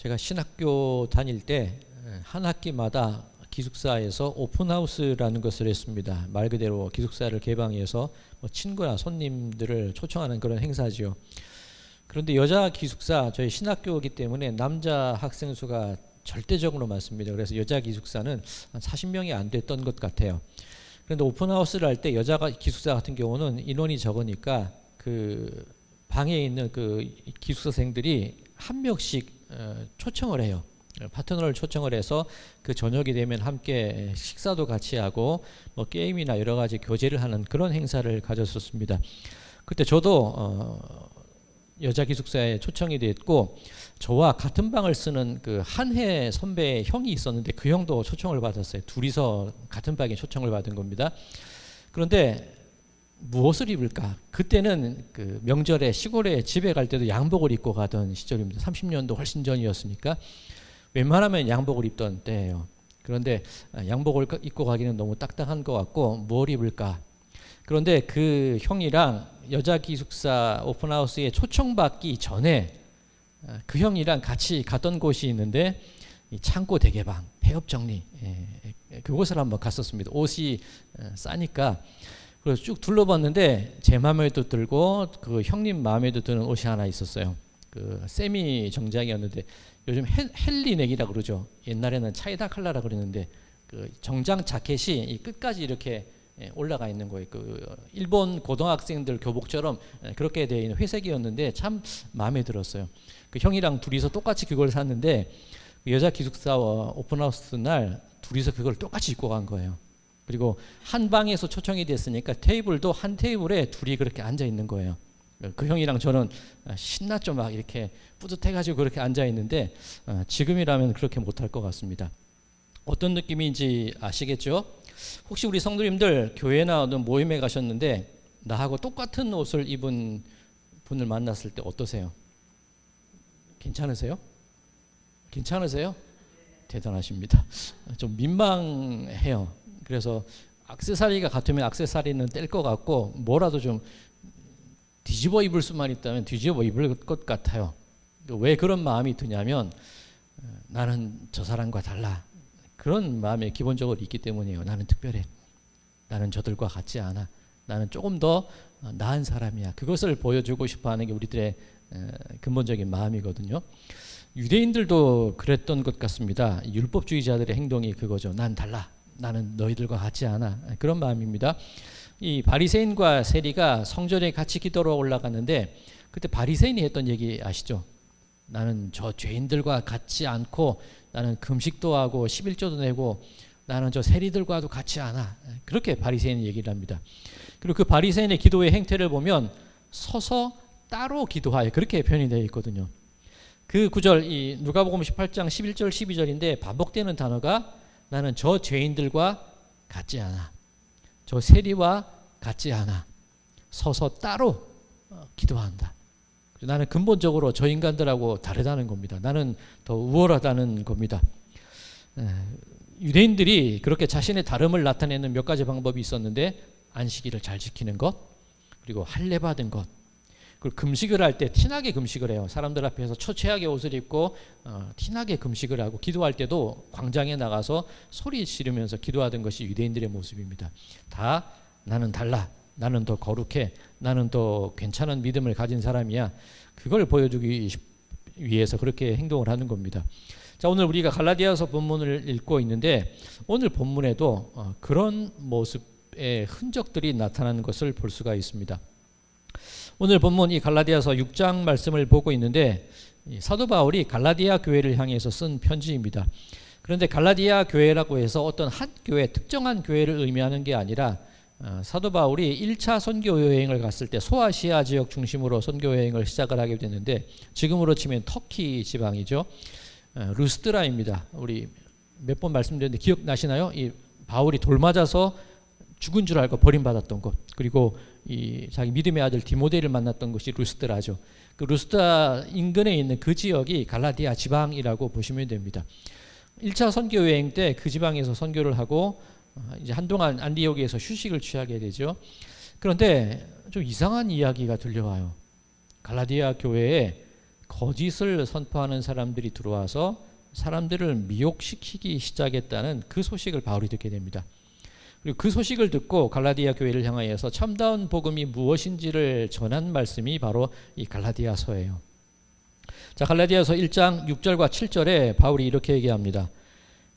제가 신학교 다닐 때 한 학기마다 기숙사에서 오픈하우스라는 것을 했습니다. 말 그대로 기숙사를 개방해서 친구나 손님들을 초청하는 그런 행사지요. 그런데 여자 기숙사, 저희 신학교이기 때문에 남자 학생 수가 절대적으로 많습니다. 그래서 여자 기숙사는 한 40명이 안 됐던 것 같아요. 그런데 오픈하우스를 할 때 여자 기숙사 같은 경우는 인원이 적으니까 그 방에 있는 그 기숙사생들이 한 명씩 초청을 해요. 파트너를 초청을 해서 그 저녁이 되면 함께 식사도 같이 하고 뭐 게임이나 여러 가지 교제를 하는 그런 행사를 가졌었습니다. 그때 저도 여자 기숙사에 초청이 됐고, 저와 같은 방을 쓰는 그 한해 선배 형이 있었는데 그 형도 초청을 받았어요. 둘이서 같은 방에 초청을 받은 겁니다. 그런데 무엇을 입을까? 그때는 그 명절에 시골에 집에 갈 때도 양복을 입고 가던 시절입니다. 30년도 훨씬 전이었으니까 웬만하면 양복을 입던 때예요. 그런데 양복을 입고 가기는 너무 딱딱한 것 같고 뭘 입을까? 그런데 그 형이랑 여자 기숙사 오픈하우스에 초청받기 전에 그 형이랑 같이 갔던 곳이 있는데 이 창고 대개방, 폐업 정리, 그곳을 한번 갔었습니다. 옷이 싸니까. 그래서 쭉 둘러봤는데 제 마음에도 들고 그 형님 마음에도 드는 옷이 하나 있었어요. 그 세미 정장이었는데 요즘 헬리넥이라 그러죠. 옛날에는 차이다 칼라라 그랬는데 그 정장 자켓이 이 끝까지 이렇게 올라가 있는 거예요. 그 일본 고등학생들 교복처럼 그렇게 되어 있는 회색이었는데 참 마음에 들었어요. 그 형이랑 둘이서 똑같이 그걸 샀는데 그 여자 기숙사와 오픈하우스 날 둘이서 그걸 똑같이 입고 간 거예요. 그리고 한 방에서 초청이 됐으니까 테이블도 한 테이블에 둘이 그렇게 앉아 있는 거예요. 그 형이랑 저는 신났죠. 막 이렇게 뿌듯해가지고 그렇게 앉아 있는데 지금이라면 그렇게 못할 것 같습니다. 어떤 느낌인지 아시겠죠? 혹시 우리 성도님들 교회나 어떤 모임에 가셨는데 나하고 똑같은 옷을 입은 분을 만났을 때 어떠세요? 괜찮으세요? 괜찮으세요? 대단하십니다. 좀 민망해요. 그래서 액세서리가 같으면 액세서리는 뗄 것 같고 뭐라도 좀 뒤집어 입을 수만 있다면 뒤집어 입을 것 같아요. 왜 그런 마음이 드냐면 나는 저 사람과 달라. 그런 마음이 기본적으로 있기 때문이에요. 나는 특별해. 나는 저들과 같지 않아. 나는 조금 더 나은 사람이야. 그것을 보여주고 싶어하는 게 우리들의 근본적인 마음이거든요. 유대인들도 그랬던 것 같습니다. 율법주의자들의 행동이 그거죠. 난 달라. 나는 너희들과 같지 않아. 그런 마음입니다. 이 바리새인과 세리가 성전에 같이 기도로 올라갔는데 그때 바리새인이 했던 얘기 아시죠? 나는 저 죄인들과 같지 않고 나는 금식도 하고 11조도 내고 나는 저 세리들과도 같지 않아. 그렇게 바리새인이 얘기를 합니다. 그리고 그 바리새인의 기도의 행태를 보면 서서 따로 기도하여 그렇게 표현이 되어 있거든요. 그 구절 이 누가복음 18장 11절 12절인데 반복되는 단어가 나는 저 죄인들과 같지 않아. 저 세리와 같지 않아. 서서 따로 기도한다. 나는 근본적으로 저 인간들하고 다르다는 겁니다. 나는 더 우월하다는 겁니다. 유대인들이 그렇게 자신의 다름을 나타내는 몇 가지 방법이 있었는데 안식일을 잘 지키는 것, 그리고 할례 받은 것, 그리고 금식을 할 때 티나게 금식을 해요. 사람들 앞에서 초췌하게 옷을 입고 티나게 금식을 하고 기도할 때도 광장에 나가서 소리 지르면서 기도하던 것이 유대인들의 모습입니다. 다 나는 달라. 나는 더 거룩해. 나는 더 괜찮은 믿음을 가진 사람이야. 그걸 보여주기 위해서 그렇게 행동을 하는 겁니다. 자, 오늘 우리가 갈라디아서 본문을 읽고 있는데 오늘 본문에도 그런 모습의 흔적들이 나타나는 것을 볼 수가 있습니다. 오늘 본문 이 갈라디아서 6장 말씀을 보고 있는데 사도 바울이 갈라디아 교회를 향해서 쓴 편지입니다. 그런데 갈라디아 교회라고 해서 어떤 한 교회, 특정한 교회를 의미하는 게 아니라 사도 바울이 1차 선교 여행을 갔을 때 소아시아 지역 중심으로 선교 여행을 시작을 하게 됐는데 지금으로 치면 터키 지방이죠. 루스드라입니다. 우리 몇 번 말씀드렸는데 기억나시나요? 이 바울이 돌 맞아서 죽은 줄 알고 버림받았던 곳, 그리고 이 자기 믿음의 아들 디모데를 만났던 곳이 루스드라죠. 그 루스드라 인근에 있는 그 지역이 갈라디아 지방이라고 보시면 됩니다. 1차 선교 여행 때 그 지방에서 선교를 하고 이제 한동안 안디옥에서 휴식을 취하게 되죠. 그런데 좀 이상한 이야기가 들려와요. 갈라디아 교회에 거짓을 선포하는 사람들이 들어와서 사람들을 미혹시키기 시작했다는 그 소식을 바울이 듣게 됩니다. 그리고 그 소식을 듣고 갈라디아 교회를 향하여서 참다운 복음이 무엇인지를 전한 말씀이 바로 이 갈라디아서예요. 자, 갈라디아서 1장 6절과 7절에 바울이 이렇게 얘기합니다.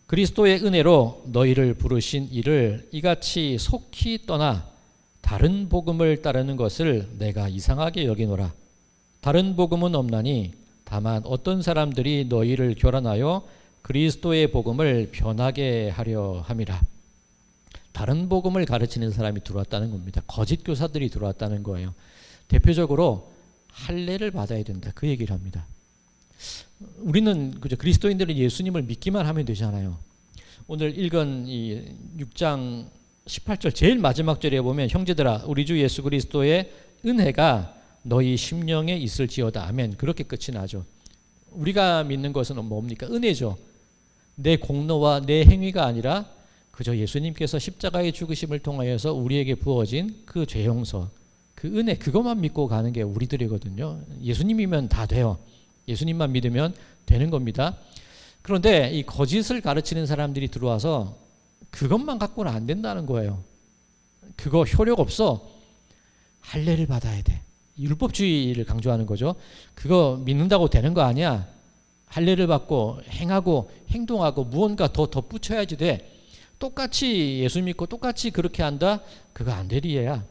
그리스도의 은혜로 너희를 부르신 이를 이같이 속히 떠나 다른 복음을 따르는 것을 내가 이상하게 여기노라. 다른 복음은 없나니 다만 어떤 사람들이 너희를 교란하여 그리스도의 복음을 변하게 하려 함이라. 다른 복음을 가르치는 사람이 들어왔다는 겁니다. 거짓 교사들이 들어왔다는 거예요. 대표적으로 할례를 받아야 된다, 그 얘기를 합니다. 우리는 그죠, 그리스도인들은 예수님을 믿기만 하면 되잖아요. 오늘 읽은 이 6장 18절 제일 마지막 절에 보면 형제들아 우리 주 예수 그리스도의 은혜가 너희 심령에 있을지어다. 아멘. 그렇게 끝이 나죠. 우리가 믿는 것은 뭡니까? 은혜죠. 내 공로와 내 행위가 아니라 그저 예수님께서 십자가의 죽으심을 통하여서 우리에게 부어진 그 죄 용서, 그 은혜, 그것만 믿고 가는 게 우리들이거든요. 예수님이면 다 돼요. 예수님만 믿으면 되는 겁니다. 그런데 이 거짓을 가르치는 사람들이 들어와서 그것만 갖고는 안 된다는 거예요. 그거 효력 없어. 할례를 받아야 돼. 율법주의를 강조하는 거죠. 그거 믿는다고 되는 거 아니야. 할례를 받고 행하고 행동하고 무언가 더 덧붙여야지 돼. 똑같이 예수 믿고 똑같이 그렇게 한다? 그거 안 되리 얘야.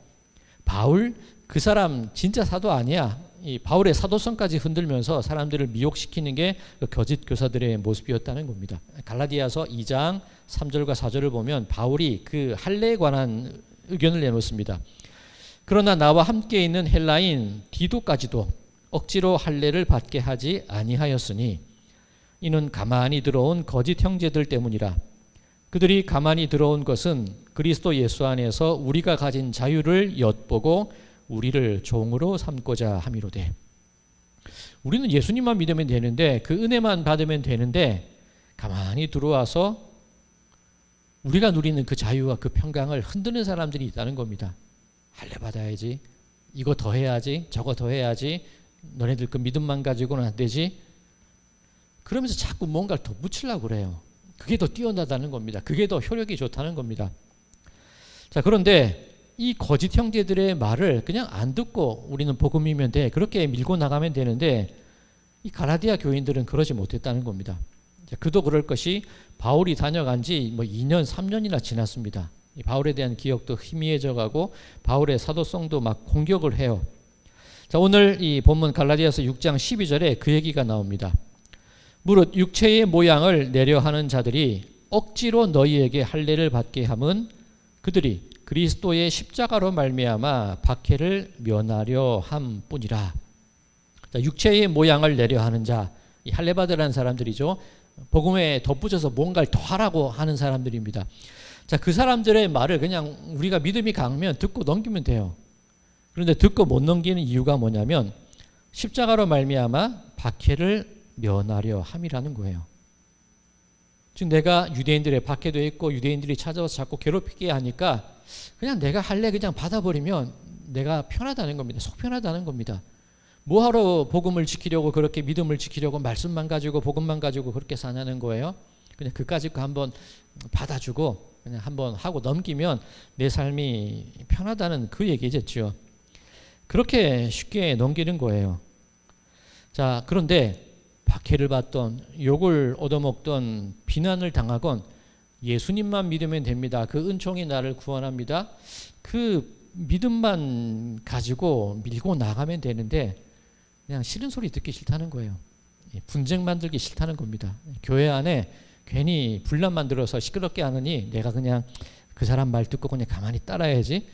바울 그 사람 진짜 사도 아니야. 이 바울의 사도성까지 흔들면서 사람들을 미혹시키는 게 그 거짓 교사들의 모습이었다는 겁니다. 갈라디아서 2장 3절과 4절을 보면 바울이 그 할례에 관한 의견을 내놓습니다. 그러나 나와 함께 있는 헬라인 디도까지도 억지로 할례를 받게 하지 아니하였으니 이는 가만히 들어온 거짓 형제들 때문이라. 그들이 가만히 들어온 것은 그리스도 예수 안에서 우리가 가진 자유를 엿보고 우리를 종으로 삼고자 함이로되. 우리는 예수님만 믿으면 되는데 그 은혜만 받으면 되는데 가만히 들어와서 우리가 누리는 그 자유와 그 평강을 흔드는 사람들이 있다는 겁니다. 할례 받아야지, 이거 더 해야지, 저거 더 해야지, 너네들 그 믿음만 가지고는 안 되지. 그러면서 자꾸 뭔가를 더 묻히려고 그래요. 그게 더 뛰어나다는 겁니다. 그게 더 효력이 좋다는 겁니다. 자, 그런데 이 거짓 형제들의 말을 그냥 안 듣고 우리는 복음이면 돼, 그렇게 밀고 나가면 되는데 이 갈라디아 교인들은 그러지 못했다는 겁니다. 그도 그럴 것이 바울이 다녀간 지 2년 3년이나 지났습니다. 바울에 대한 기억도 희미해져 가고 바울의 사도성도 막 공격을 해요. 자, 오늘 이 본문 갈라디아서 6장 12절에 그 얘기가 나옵니다. 무릇 육체의 모양을 내려 하는 자들이 억지로 너희에게 할례를 받게 함은 그들이 그리스도의 십자가로 말미암아 박해를 면하려 함뿐이라. 자, 육체의 모양을 내려 하는 자, 이 할례 받으라는 사람들이죠. 복음에 덧붙여서 뭔가를 더 하라고 하는 사람들입니다. 자, 그 사람들의 말을 그냥 우리가 믿음이 강하면 듣고 넘기면 돼요. 그런데 듣고 못 넘기는 이유가 뭐냐면 십자가로 말미암아 박해를 면하려 함이라는 거예요. 즉 내가 유대인들의 박해도 있고 유대인들이 찾아와서 자꾸 괴롭히게 하니까 그냥 내가 할례 그냥 받아버리면 내가 편하다는 겁니다. 속 편하다는 겁니다. 뭐하러 복음을 지키려고 그렇게 믿음을 지키려고 말씀만 가지고 복음만 가지고 그렇게 사냐는 거예요. 그냥 그까짓 거 한번 받아주고 그냥 한번 하고 넘기면 내 삶이 편하다는 그 얘기겠죠. 그렇게 쉽게 넘기는 거예요. 자, 그런데 박해를 받던 욕을 얻어먹던 비난을 당하건 예수님만 믿으면 됩니다. 그 은총이 나를 구원합니다. 그 믿음만 가지고 밀고 나가면 되는데 그냥 싫은 소리 듣기 싫다는 거예요. 분쟁 만들기 싫다는 겁니다. 교회 안에 괜히 분란 만들어서 시끄럽게 하느니 내가 그냥 그 사람 말 듣고 그냥 가만히 따라야지.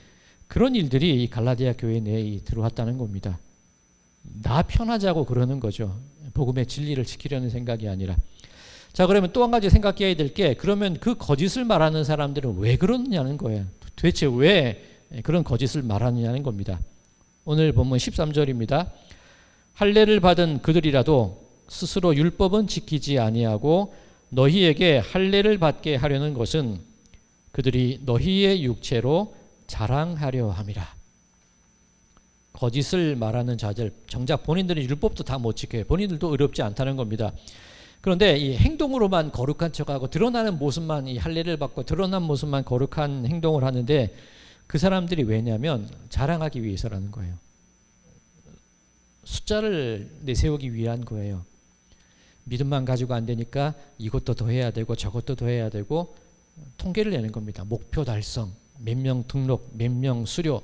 그런 일들이 갈라디아 교회 내에 들어왔다는 겁니다. 나 편하자고 그러는 거죠. 복음의 진리를 지키려는 생각이 아니라. 자, 그러면 또 한 가지 생각해야 될 게 그러면 그 거짓을 말하는 사람들은 왜 그러느냐는 거예요. 도대체 왜 그런 거짓을 말하느냐는 겁니다. 오늘 본문 13절입니다. 할례를 받은 그들이라도 스스로 율법은 지키지 아니하고 너희에게 할례를 받게 하려는 것은 그들이 너희의 육체로 자랑하려 함이라. 거짓을 말하는 자들, 정작 본인들은 율법도 다 못 지켜요. 본인들도 의롭지 않다는 겁니다. 그런데 이 행동으로만 거룩한 척하고 드러나는 모습만 이 할례를 받고 드러난 모습만 거룩한 행동을 하는데 그 사람들이 왜냐면 자랑하기 위해서라는 거예요. 숫자를 내세우기 위한 거예요. 믿음만 가지고 안 되니까 이것도 더 해야 되고 저것도 더 해야 되고 통계를 내는 겁니다. 목표 달성, 몇 명 등록, 몇 명 수료.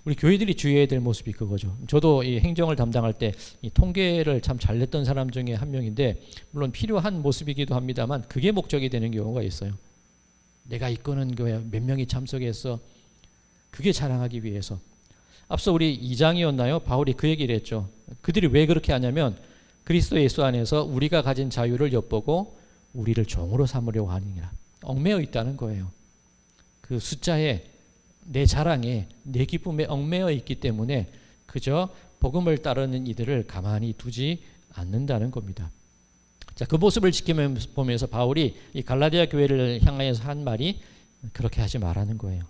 우리 교회들이 주의해야 될 모습이 그거죠. 저도 이 행정을 담당할 때 이 통계를 참 잘 냈던 사람 중에 한 명인데 물론 필요한 모습이기도 합니다만 그게 목적이 되는 경우가 있어요. 내가 이끄는 교회 몇 명이 참석했어. 그게 자랑하기 위해서. 앞서 우리 2장이었나요? 바울이 그 얘기를 했죠. 그들이 왜 그렇게 하냐면 그리스도 예수 안에서 우리가 가진 자유를 엿보고 우리를 종으로 삼으려고 하느니라. 얽매여 있다는 거예요. 그 숫자에 내 자랑에 내 기쁨에 얽매여 있기 때문에 그저 복음을 따르는 이들을 가만히 두지 않는다는 겁니다. 자, 그 모습을 지켜보면서 바울이 이 갈라디아 교회를 향하여서 한 말이 그렇게 하지 말라는 거예요.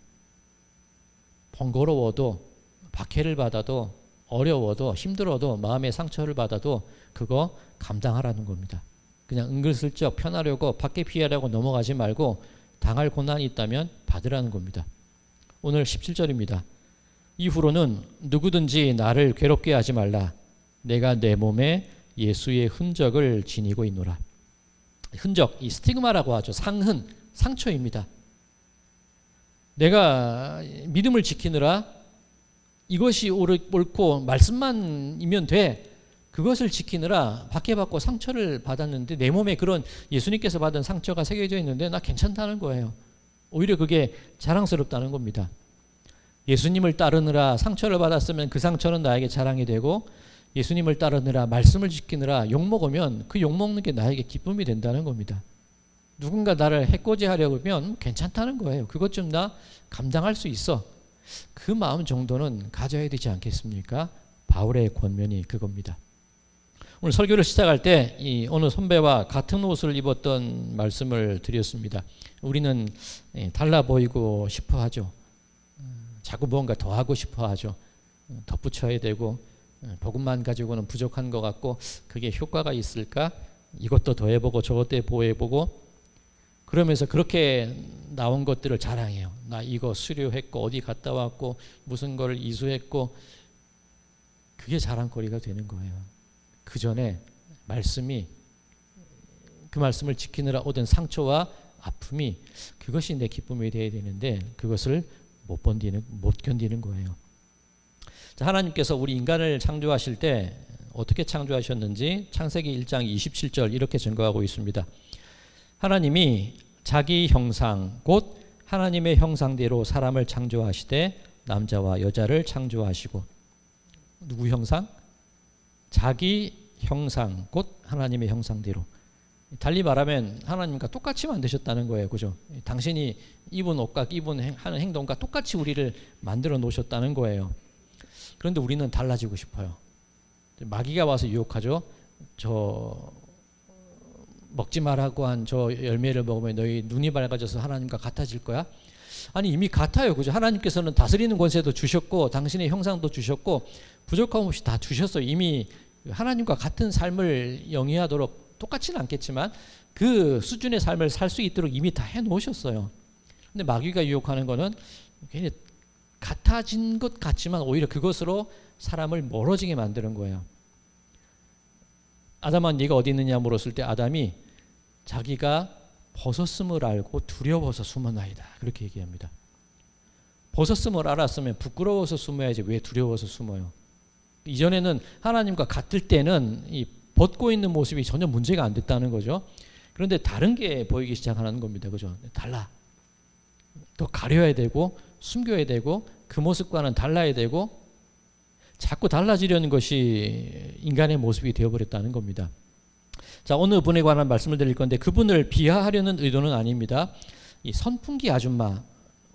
번거로워도 박해를 받아도 어려워도 힘들어도 마음의 상처를 받아도 그거 감당하라는 겁니다. 그냥 은근슬쩍 편하려고 밖에 피하려고 넘어가지 말고 당할 고난이 있다면 받으라는 겁니다. 오늘 17절입니다. 이후로는 누구든지 나를 괴롭게 하지 말라. 내가 내 몸에 예수의 흔적을 지니고 있노라. 흔적, 이 스티그마라고 하죠. 상흔, 상처입니다. 내가 믿음을 지키느라 이것이 옳고 말씀만이면 돼. 그것을 지키느라 박해받고 상처를 받았는데 내 몸에 그런 예수님께서 받은 상처가 새겨져 있는데 나 괜찮다는 거예요. 오히려 그게 자랑스럽다는 겁니다. 예수님을 따르느라 상처를 받았으면 그 상처는 나에게 자랑이 되고 예수님을 따르느라 말씀을 지키느라 욕먹으면 그 욕먹는 게 나에게 기쁨이 된다는 겁니다. 누군가 나를 해코지하려고 하면 괜찮다는 거예요. 그것 좀 나 감당할 수 있어. 그 마음 정도는 가져야 되지 않겠습니까? 바울의 권면이 그겁니다. 오늘 설교를 시작할 때 이 어느 선배와 같은 옷을 입었던 말씀을 드렸습니다. 우리는 달라 보이고 싶어 하죠. 자꾸 무언가 더 하고 싶어 하죠. 덧붙여야 되고 복음만 가지고는 부족한 것 같고 그게 효과가 있을까? 이것도 더 해보고 저것도 해보고 그러면서 그렇게 나온 것들을 자랑해요. 나 이거 수료했고 어디 갔다 왔고 무슨 거를 이수했고 그게 자랑거리가 되는 거예요. 그 전에 말씀이 그 말씀을 지키느라 얻은 상처와 아픔이 그것이 내 기쁨이 되어야 되는데 그것을 못 견디는 거예요. 자, 하나님께서 우리 인간을 창조하실 때 어떻게 창조하셨는지 창세기 1장 27절 이렇게 증거하고 있습니다. 하나님이 자기 형상 곧 하나님의 형상대로 사람을 창조하시되 남자와 여자를 창조하시고 누구 형상? 자기 형상 곧 하나님의 형상대로. 달리 말하면 하나님과 똑같이 만드셨다는 거예요. 그죠? 당신이 입은 옷과 하는 행동과 똑같이 우리를 만들어 놓으셨다는 거예요. 그런데 우리는 달라지고 싶어요. 마귀가 와서 유혹하죠. 저 먹지 말라고 한 저 열매를 먹으면 너희 눈이 밝아져서 하나님과 같아질 거야? 아니 이미 같아요. 그죠? 하나님께서는 다스리는 권세도 주셨고 당신의 형상도 주셨고 부족함 없이 다 주셨어요. 이미 하나님과 같은 삶을 영위하도록 똑같지는 않겠지만 그 수준의 삶을 살 수 있도록 이미 다 해놓으셨어요. 근데 마귀가 유혹하는 거는 괜히 같아진 것 같지만 오히려 그것으로 사람을 멀어지게 만드는 거예요. 아담아 네가 어디 있느냐 물었을 때 아담이 자기가 벗었음을 알고 두려워서 숨었나이다 그렇게 얘기합니다. 벗었음을 알았으면 부끄러워서 숨어야지 왜 두려워서 숨어요? 이전에는 하나님과 같을 때는 이 벗고 있는 모습이 전혀 문제가 안 됐다는 거죠. 그런데 다른 게 보이기 시작하는 겁니다. 그죠? 달라. 더 가려야 되고 숨겨야 되고 그 모습과는 달라야 되고 자꾸 달라지려는 것이 인간의 모습이 되어버렸다는 겁니다. 자, 어느 분에 관한 말씀을 드릴 건데 그분을 비하하려는 의도는 아닙니다. 이 선풍기 아줌마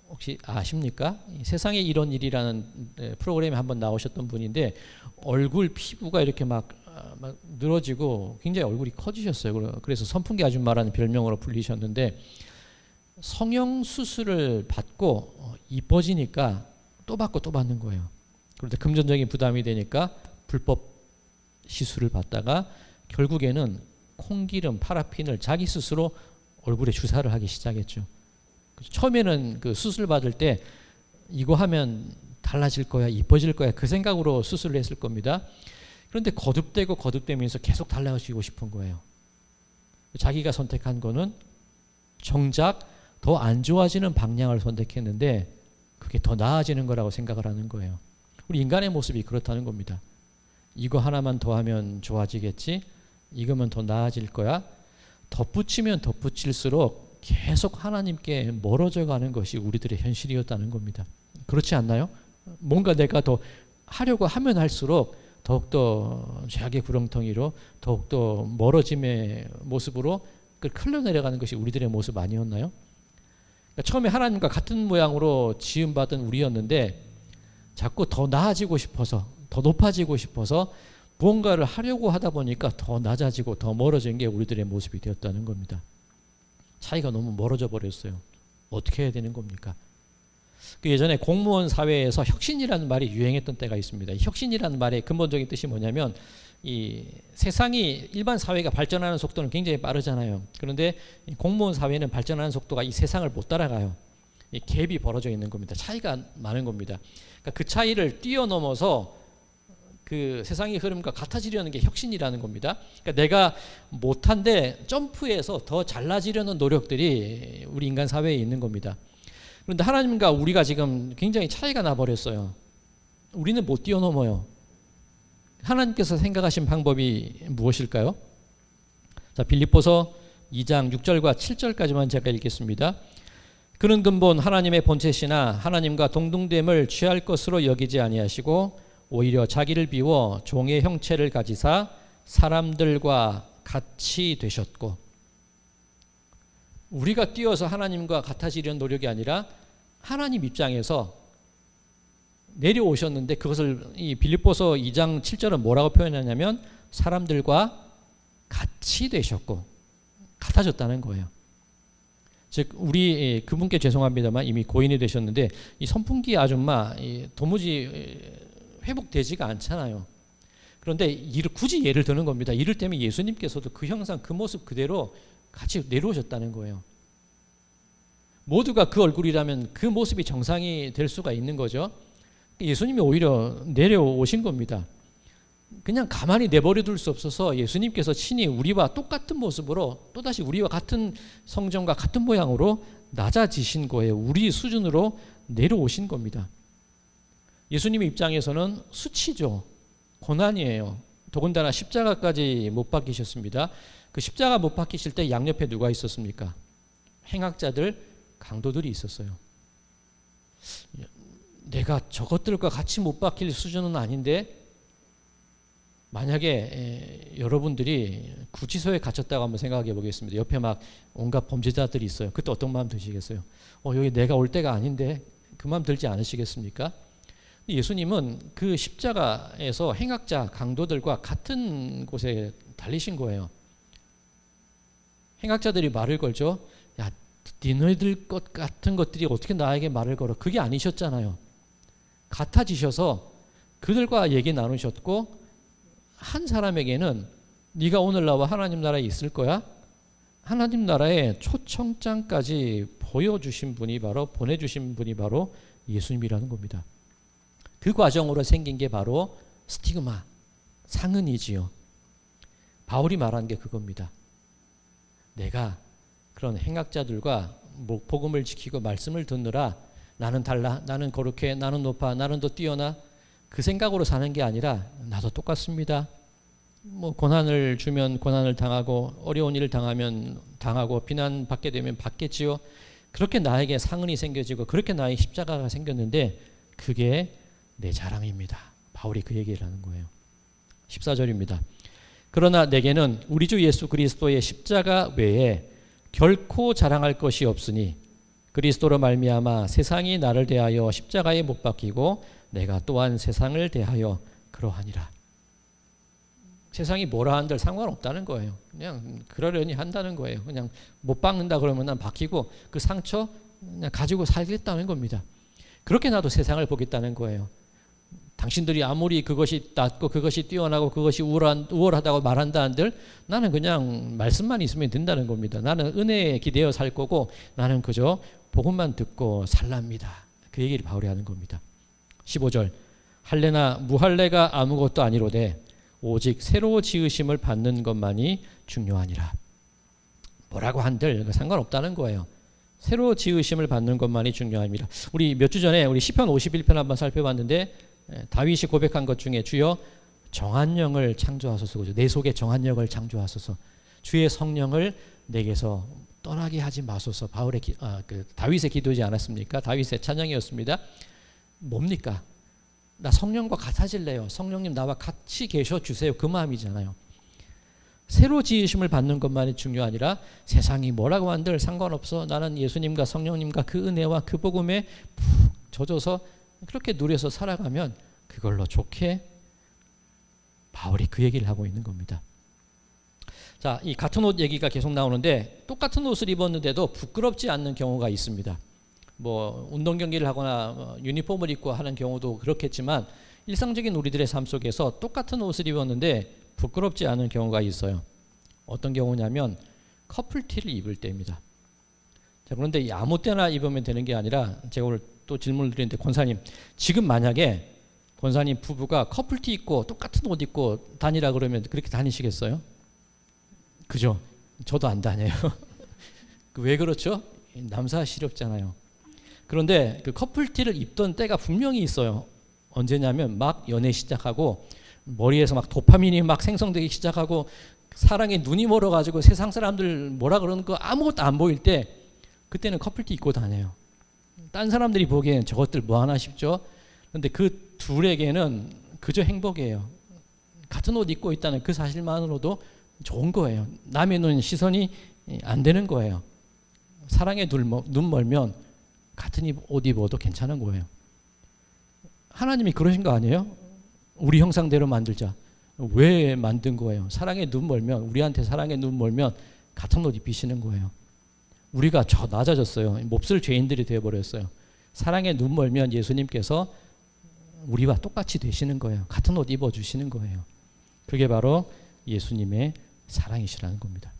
혹시 아십니까? 세상에 이런 일이라는 프로그램에 한번 나오셨던 분인데 얼굴 피부가 이렇게 막 늘어지고 굉장히 얼굴이 커지셨어요. 그래서 선풍기 아줌마라는 별명으로 불리셨는데 성형 수술을 받고 이뻐지니까 또 받고 또 받는 거예요. 그런데 금전적인 부담이 되니까 불법 시술을 받다가 결국에는 콩기름, 파라핀을 자기 스스로 얼굴에 주사를 하기 시작했죠. 처음에는 그 수술 받을 때 이거 하면 달라질 거야, 이뻐질 거야, 그 생각으로 수술을 했을 겁니다. 그런데 거듭되면서 계속 달라지고 싶은 거예요. 자기가 선택한 거는 정작 더 안 좋아지는 방향을 선택했는데 그게 더 나아지는 거라고 생각을 하는 거예요. 우리 인간의 모습이 그렇다는 겁니다. 이거 하나만 더 하면 좋아지겠지? 이거면 더 나아질 거야? 덧붙이면 덧붙일수록 계속 하나님께 멀어져 가는 것이 우리들의 현실이었다는 겁니다. 그렇지 않나요? 뭔가 내가 더 하려고 하면 할수록 더욱더 죄악의 구렁텅이로 더욱더 멀어짐의 모습으로 흘러내려가는 것이 우리들의 모습 아니었나요? 그러니까 처음에 하나님과 같은 모양으로 지음받은 우리였는데 자꾸 더 나아지고 싶어서 더 높아지고 싶어서 무언가를 하려고 하다 보니까 더 낮아지고 더 멀어진 게 우리들의 모습이 되었다는 겁니다. 차이가 너무 멀어져 버렸어요. 어떻게 해야 되는 겁니까? 그 예전에 공무원 사회에서 혁신이라는 말이 유행했던 때가 있습니다. 이 혁신이라는 말의 근본적인 뜻이 뭐냐면 이 세상이 일반 사회가 발전하는 속도는 굉장히 빠르잖아요. 그런데 공무원 사회는 발전하는 속도가 이 세상을 못 따라가요. 이 갭이 벌어져 있는 겁니다. 차이가 많은 겁니다. 그러니까 그 차이를 뛰어넘어서 그 세상의 흐름과 같아지려는 게 혁신이라는 겁니다. 그러니까 내가 못한데 점프해서 더 잘나지려는 노력들이 우리 인간 사회에 있는 겁니다. 그런데 하나님과 우리가 지금 굉장히 차이가 나버렸어요. 우리는 못 뛰어넘어요. 하나님께서 생각하신 방법이 무엇일까요? 자, 빌립보서 2장 6절과 7절까지만 제가 읽겠습니다. 그는 근본 하나님의 본체시나 하나님과 동등됨을 취할 것으로 여기지 아니하시고 오히려 자기를 비워 종의 형체를 가지사 사람들과 같이 되셨고, 우리가 뛰어서 하나님과 같아지려는 노력이 아니라 하나님 입장에서 내려오셨는데 그것을 이 빌립보서 2장 7절은 뭐라고 표현하냐면 사람들과 같이 되셨고 같아졌다는 거예요. 즉 우리 그분께 죄송합니다만 이미 고인이 되셨는데 이 선풍기 아줌마 도무지 회복되지가 않잖아요. 그런데 굳이 예를 드는 겁니다. 이를테면 예수님께서도 그 형상 그 모습 그대로 같이 내려오셨다는 거예요. 모두가 그 얼굴이라면 그 모습이 정상이 될 수가 있는 거죠. 예수님이 오히려 내려오신 겁니다. 그냥 가만히 내버려 둘 수 없어서 예수님께서 친히 우리와 똑같은 모습으로 또다시 우리와 같은 성정과 같은 모양으로 낮아지신 거예요. 우리 수준으로 내려오신 겁니다. 예수님의 입장에서는 수치죠. 고난이에요. 더군다나 십자가까지 못 박히셨습니다. 그 십자가 못 박히실 때 양옆에 누가 있었습니까? 행악자들, 강도들이 있었어요. 내가 저것들과 같이 못 박힐 수준은 아닌데 만약에 여러분들이 구치소에 갇혔다고 한번 생각해 보겠습니다. 옆에 막 온갖 범죄자들이 있어요. 그때 어떤 마음 드시겠어요? 여기 내가 올 때가 아닌데 그 마음 들지 않으시겠습니까? 예수님은 그 십자가에서 행악자, 강도들과 같은 곳에 달리신 거예요. 행악자들이 말을 걸죠. 야, 너희들 것 같은 것들이 어떻게 나에게 말을 걸어? 그게 아니셨잖아요. 같아지셔서 그들과 얘기 나누셨고 한 사람에게는 네가 오늘 나와 하나님 나라에 있을 거야? 하나님 나라의 초청장까지 보여주신 분이 보내주신 분이 바로 예수님이라는 겁니다. 그 과정으로 생긴 게 바로 스티그마, 상흔이지요. 바울이 말한 게 그겁니다. 내가 그런 행악자들과 복음을 지키고 말씀을 듣느라 나는 달라, 나는 거룩해, 나는 높아, 나는 더 뛰어나 그 생각으로 사는 게 아니라 나도 똑같습니다. 고난을 주면 고난을 당하고 어려운 일을 당하면 당하고 비난받게 되면 받겠지요. 그렇게 나에게 상흔이 생겨지고 그렇게 나의 십자가가 생겼는데 그게 내 자랑입니다. 바울이 그 얘기를 하는 거예요. 14절입니다. 그러나 내게는 우리 주 예수 그리스도의 십자가 외에 결코 자랑할 것이 없으니 그리스도로 말미암아 세상이 나를 대하여 십자가에 못 박히고 내가 또한 세상을 대하여 그러하니라. 세상이 뭐라 한들 상관없다는 거예요. 그냥 그러려니 한다는 거예요. 그냥 못 박는다 그러면 난 박히고 그 상처 그냥 가지고 살겠다는 겁니다. 그렇게 나도 세상을 보겠다는 거예요. 당신들이 아무리 그것이 낫고 그것이 뛰어나고 그것이 우월하다고 말한다 한들 나는 그냥 말씀만 있으면 된다는 겁니다. 나는 은혜에 기대어 살 거고 나는 그저 복음만 듣고 살랍니다. 그 얘기를 바울이 하는 겁니다. 15절 할례나 무할례가 아무것도 아니로되 오직 새로 지으심을 받는 것만이 중요하니라. 뭐라고 한들 상관없다는 거예요. 새로 지으심을 받는 것만이 중요합니다. 우리 몇 주 전에 우리 시편 51편 한번 살펴봤는데 다윗이 고백한 것 중에 주여 정한 영을 창조하소서, 내 속에 정한 영을 창조하소서, 주의 성령을 내게서 떠나게 하지 마소서. 바울의 다윗의 기도지 않았습니까? 다윗의 찬양이었습니다. 뭡니까? 나 성령과 같아질래요. 성령님 나와 같이 계셔 주세요. 그 마음이잖아요. 새로 지으심을 받는 것만이 중요하니라. 세상이 뭐라고 한들 상관없어. 나는 예수님과 성령님과 그 은혜와 그 복음에 푹 젖어서 그렇게 누려서 살아가면 그걸로 좋게, 바울이 그 얘기를 하고 있는 겁니다. 자, 이 같은 옷 얘기가 계속 나오는데 똑같은 옷을 입었는데도 부끄럽지 않는 경우가 있습니다. 뭐 운동 경기를 하거나 유니폼을 입고 하는 경우도 그렇겠지만 일상적인 우리들의 삶 속에서 똑같은 옷을 입었는데 부끄럽지 않은 경우가 있어요. 어떤 경우냐면 커플티를 입을 때입니다. 자, 그런데 아무 때나 입으면 되는 게 아니라 제가 오늘 또 질문을 드리는데, 권사님 지금 만약에 권사님 부부가 커플티 입고 똑같은 옷 입고 다니라 그러면 그렇게 다니시겠어요? 그죠? 저도 안 다녀요. 왜 그렇죠? 남사시럽잖아요. 그런데 그 커플티를 입던 때가 분명히 있어요. 언제냐면 막 연애 시작하고 머리에서 막 도파민이 막 생성되기 시작하고 사랑에 눈이 멀어가지고 세상 사람들 뭐라 그러는 거 아무것도 안 보일 때, 그때는 커플티 입고 다녀요. 딴 사람들이 보기엔 저것들 뭐 하나 싶죠. 그런데 그 둘에게는 그저 행복이에요. 같은 옷 입고 있다는 그 사실만으로도 좋은 거예요. 남의 눈 시선이 안 되는 거예요. 사랑에 눈 멀면 같은 옷 입어도 괜찮은 거예요. 하나님이 그러신 거 아니에요? 우리 형상대로 만들자. 왜 만든 거예요? 사랑에 눈 멀면, 우리한테 사랑에 눈 멀면 같은 옷 입히시는 거예요. 우리가 저 낮아졌어요. 몹쓸 죄인들이 되어버렸어요. 사랑에 눈 멀면 예수님께서 우리와 똑같이 되시는 거예요. 같은 옷 입어주시는 거예요. 그게 바로 예수님의 사랑이시라는 겁니다.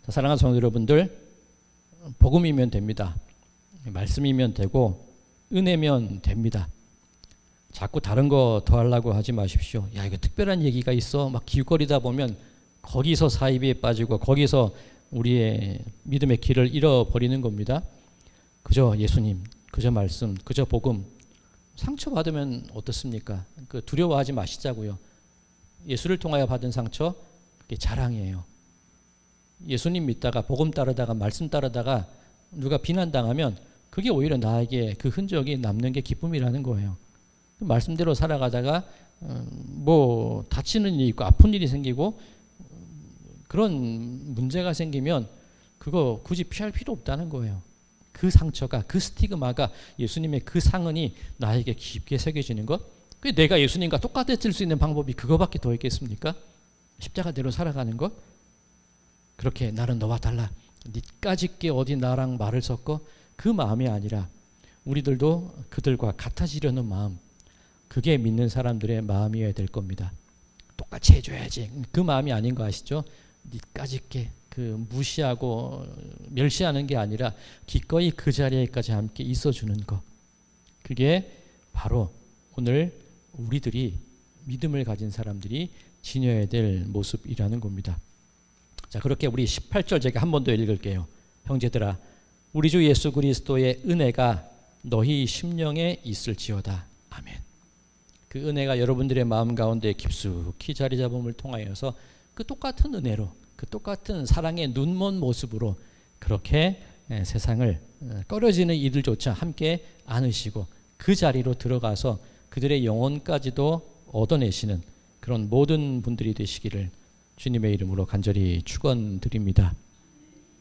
자, 사랑하는 성도 여러분들, 복음이면 됩니다. 말씀이면 되고 은혜면 됩니다. 자꾸 다른 거 더 하려고 하지 마십시오. 야, 이거 특별한 얘기가 있어 막 기웃거리다 보면 거기서 사이비에 빠지고 거기서 우리의 믿음의 길을 잃어버리는 겁니다. 그저 예수님, 그저 말씀, 그저 복음. 상처받으면 어떻습니까? 두려워하지 마시자고요. 예수를 통하여 받은 상처, 그게 자랑이에요. 예수님 믿다가 복음 따르다가 말씀 따르다가 누가 비난당하면 그게 오히려 나에게 그 흔적이 남는 게 기쁨이라는 거예요. 말씀대로 살아가다가 뭐 다치는 일이 있고 아픈 일이 생기고 그런 문제가 생기면 그거 굳이 피할 필요 없다는 거예요. 그 상처가, 그 스티그마가, 예수님의 그 상흔이 나에게 깊게 새겨지는 것, 내가 예수님과 똑같아질 수 있는 방법이 그거밖에 더 있겠습니까? 십자가대로 살아가는 것. 그렇게 나는 너와 달라, 니까짓게 어디 나랑 말을 섞어, 그 마음이 아니라 우리들도 그들과 같아지려는 마음, 그게 믿는 사람들의 마음이어야 될 겁니다. 똑같이 해줘야지, 그 마음이 아닌 거 아시죠? 니까짓게 그 무시하고 멸시하는 게 아니라 기꺼이 그 자리에까지 함께 있어주는 것, 그게 바로 오늘 우리들이, 믿음을 가진 사람들이 지녀야 될 모습이라는 겁니다. 자, 그렇게 우리 18절 제가 한 번 더 읽을게요. 형제들아, 우리 주 예수 그리스도의 은혜가 너희 심령에 있을지어다. 아멘. 그 은혜가 여러분들의 마음 가운데 깊숙이 자리 잡음을 통하여서 그 똑같은 은혜로, 그 똑같은 사랑의 눈먼 모습으로 그렇게 세상을 꺼려지는 이들조차 함께 안으시고 그 자리로 들어가서 그들의 영혼까지도 얻어내시는 그런 모든 분들이 되시기를 주님의 이름으로 간절히 축원드립니다.